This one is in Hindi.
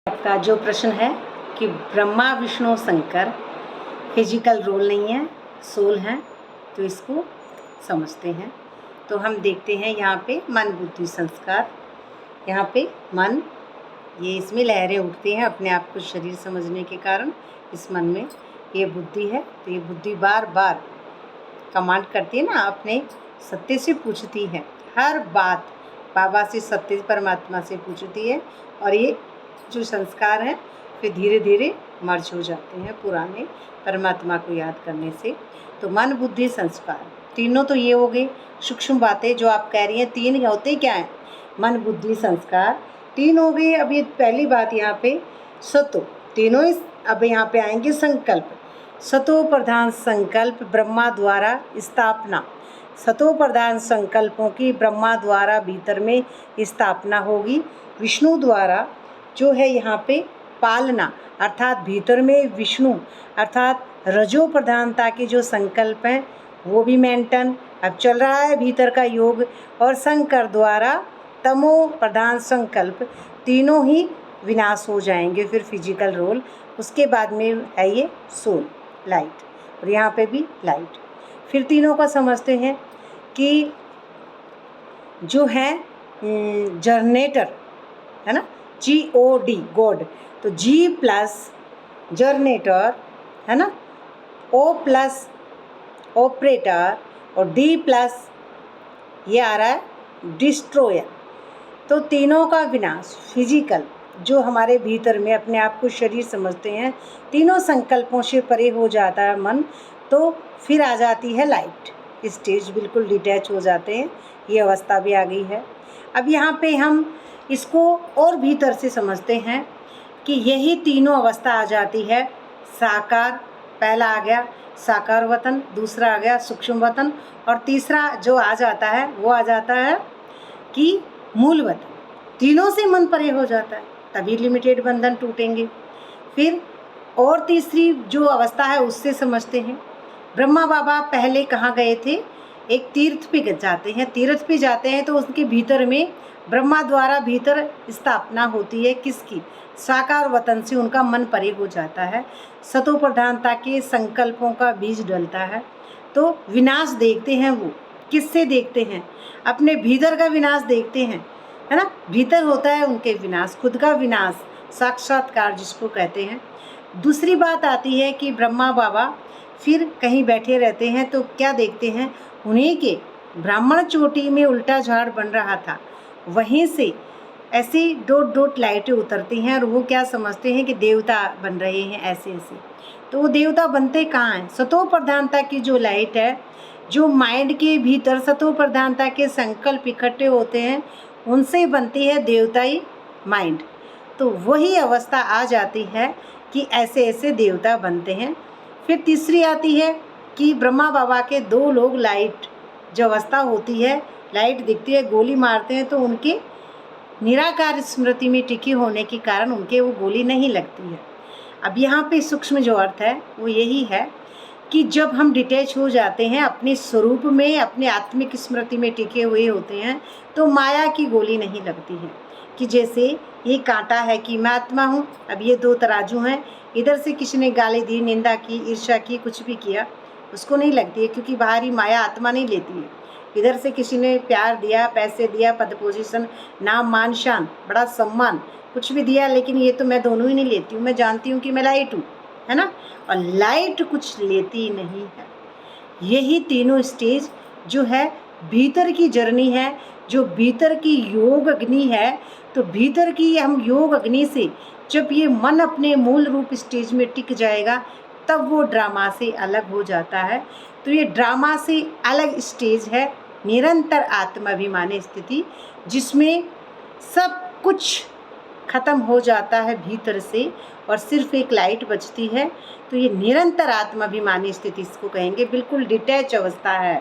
आपका जो प्रश्न है कि ब्रह्मा विष्णु शंकर फिजिकल रोल नहीं है, सोल हैं, तो इसको समझते हैं। तो हम देखते हैं यहाँ पे मन बुद्धि संस्कार। यहाँ पे मन, ये इसमें लहरें उठती हैं अपने आप को शरीर समझने के कारण। इस मन में ये बुद्धि है, तो ये बुद्धि बार बार कमांड करती है ना, अपने सत्य से पूछती है हर बात, बाबा से, सत्य परमात्मा से पूछती है। और ये जो संस्कार हैं फिर धीरे धीरे मर्ज हो जाते हैं पुराने परमात्मा को याद करने से। तो मन बुद्धि संस्कार तीनों तो ये हो गए सूक्ष्म बातें जो आप कह रही हैं। तीन होते क्या हैं? मन बुद्धि संस्कार तीन हो गए। अब ये पहली बात यहाँ पे सतो, तीनों इस अब यहाँ पे आएंगे संकल्प। सतो प्रधान संकल्प ब्रह्मा द्वारा स्थापना। सतो प्रधान संकल्पों की ब्रह्मा द्वारा भीतर में स्थापना होगी। विष्णु द्वारा जो है यहाँ पे पालना, अर्थात भीतर में विष्णु अर्थात रजो प्रधानता के जो संकल्प हैं वो भी मेंटेन अब चल रहा है भीतर का योग। और शंकर द्वारा तमो प्रधान संकल्प, तीनों ही विनाश हो जाएंगे फिर फिजिकल रोल। उसके बाद में है ये सोल लाइट, और यहाँ पे भी लाइट। फिर तीनों का समझते हैं कि जो है जनरेटर है ना, GOD गॉड, तो G प्लस जनरेटर है ना, O प्लस ऑपरेटर, और D प्लस ये आ रहा है डिस्ट्रॉयर। तो तीनों का विनाश फिजिकल जो हमारे भीतर में अपने आप को शरीर समझते हैं, तीनों संकल्पों से परे हो जाता है मन। तो फिर आ जाती है लाइट स्टेज, बिल्कुल डिटैच हो जाते हैं। ये अवस्था भी आ गई है। अब यहाँ पे हम इसको और भीतर से समझते हैं कि यही तीनों अवस्था आ जाती है। साकार पहला आ गया साकार वतन, दूसरा आ गया सूक्ष्म वतन, और तीसरा जो आ जाता है वो आ जाता है कि मूल वतन। तीनों से मन परे हो जाता है, तभी लिमिटेड बंधन टूटेंगे। फिर और तीसरी जो अवस्था है उससे समझते हैं। ब्रह्मा बाबा पहले कहाँ गए थे? एक तीर्थ पे जाते हैं। तीर्थ पे जाते हैं तो उसके भीतर में ब्रह्मा द्वारा भीतर स्थापना होती है किसकी? साकार वतन से उनका मन परे हो जाता है। सतो प्रधानता के संकल्पों का बीज डलता है। तो विनाश देखते हैं वो किससे देखते हैं? अपने भीतर का विनाश देखते हैं, है ना। भीतर होता है उनके विनाश, खुद का विनाश, साक्षात्कार जिसको कहते हैं। दूसरी बात आती है कि ब्रह्मा बाबा फिर कहीं बैठे रहते हैं तो क्या देखते हैं? उन्हीं के ब्राह्मण चोटी में उल्टा झाड़ बन रहा था, वहीं से ऐसी डॉट डॉट लाइटें उतरती हैं और वो क्या समझते हैं कि देवता बन रहे हैं ऐसे ऐसे। तो वो देवता बनते कहाँ हैं? सतो प्रधानता की जो लाइट है, जो माइंड के भीतर सतो प्रधानता के संकल्प इकट्ठे होते हैं, उनसे बनती है देवताई माइंड। तो वही अवस्था आ जाती है कि ऐसे ऐसे देवता बनते हैं। फिर तीसरी आती है कि ब्रह्मा बाबा के दो लोग लाइट जो अवस्था होती है, लाइट दिखती है, गोली मारते हैं तो उनके निराकार स्मृति में टिकी होने के कारण उनके वो गोली नहीं लगती है। अब यहाँ पे सूक्ष्म जो अर्थ है वो यही है कि जब हम डिटैच हो जाते हैं अपने स्वरूप में, अपने आत्मिक स्मृति में टिके हुए होते हैं, तो माया की गोली नहीं लगती है। कि जैसे ये कांटा है कि मैं आत्मा हूँ, अब ये दो तराजू हैं, इधर से किसी ने गाली दी, निंदा की, ईर्ष्या की, कुछ भी किया, उसको नहीं लगती है क्योंकि बाहरी माया आत्मा नहीं लेती है। इधर से किसी ने प्यार दिया, पैसे दिया, पद पोजीशन, नाम मान शान, बड़ा सम्मान, कुछ भी दिया, लेकिन ये तो मैं दोनों ही नहीं लेती हूँ। मैं जानती हूँ कि मैं लाइट हूँ, है ना। और लाइट कुछ लेती नहीं है। यही तीनों स्टेज जो है भीतर की जर्नी है, जो भीतर की योग अग्नि है। तो भीतर की हम योग अग्नि से जब ये मन अपने मूल रूप स्टेज में टिक जाएगा तब वो ड्रामा से अलग हो जाता है। तो ये ड्रामा से अलग स्टेज है निरंतर आत्माभिमानी स्थिति, जिसमें सब कुछ खत्म हो जाता है भीतर से और सिर्फ एक लाइट बचती है। तो ये निरंतर आत्माभिमानी स्थिति इसको कहेंगे, बिल्कुल डिटैच अवस्था है।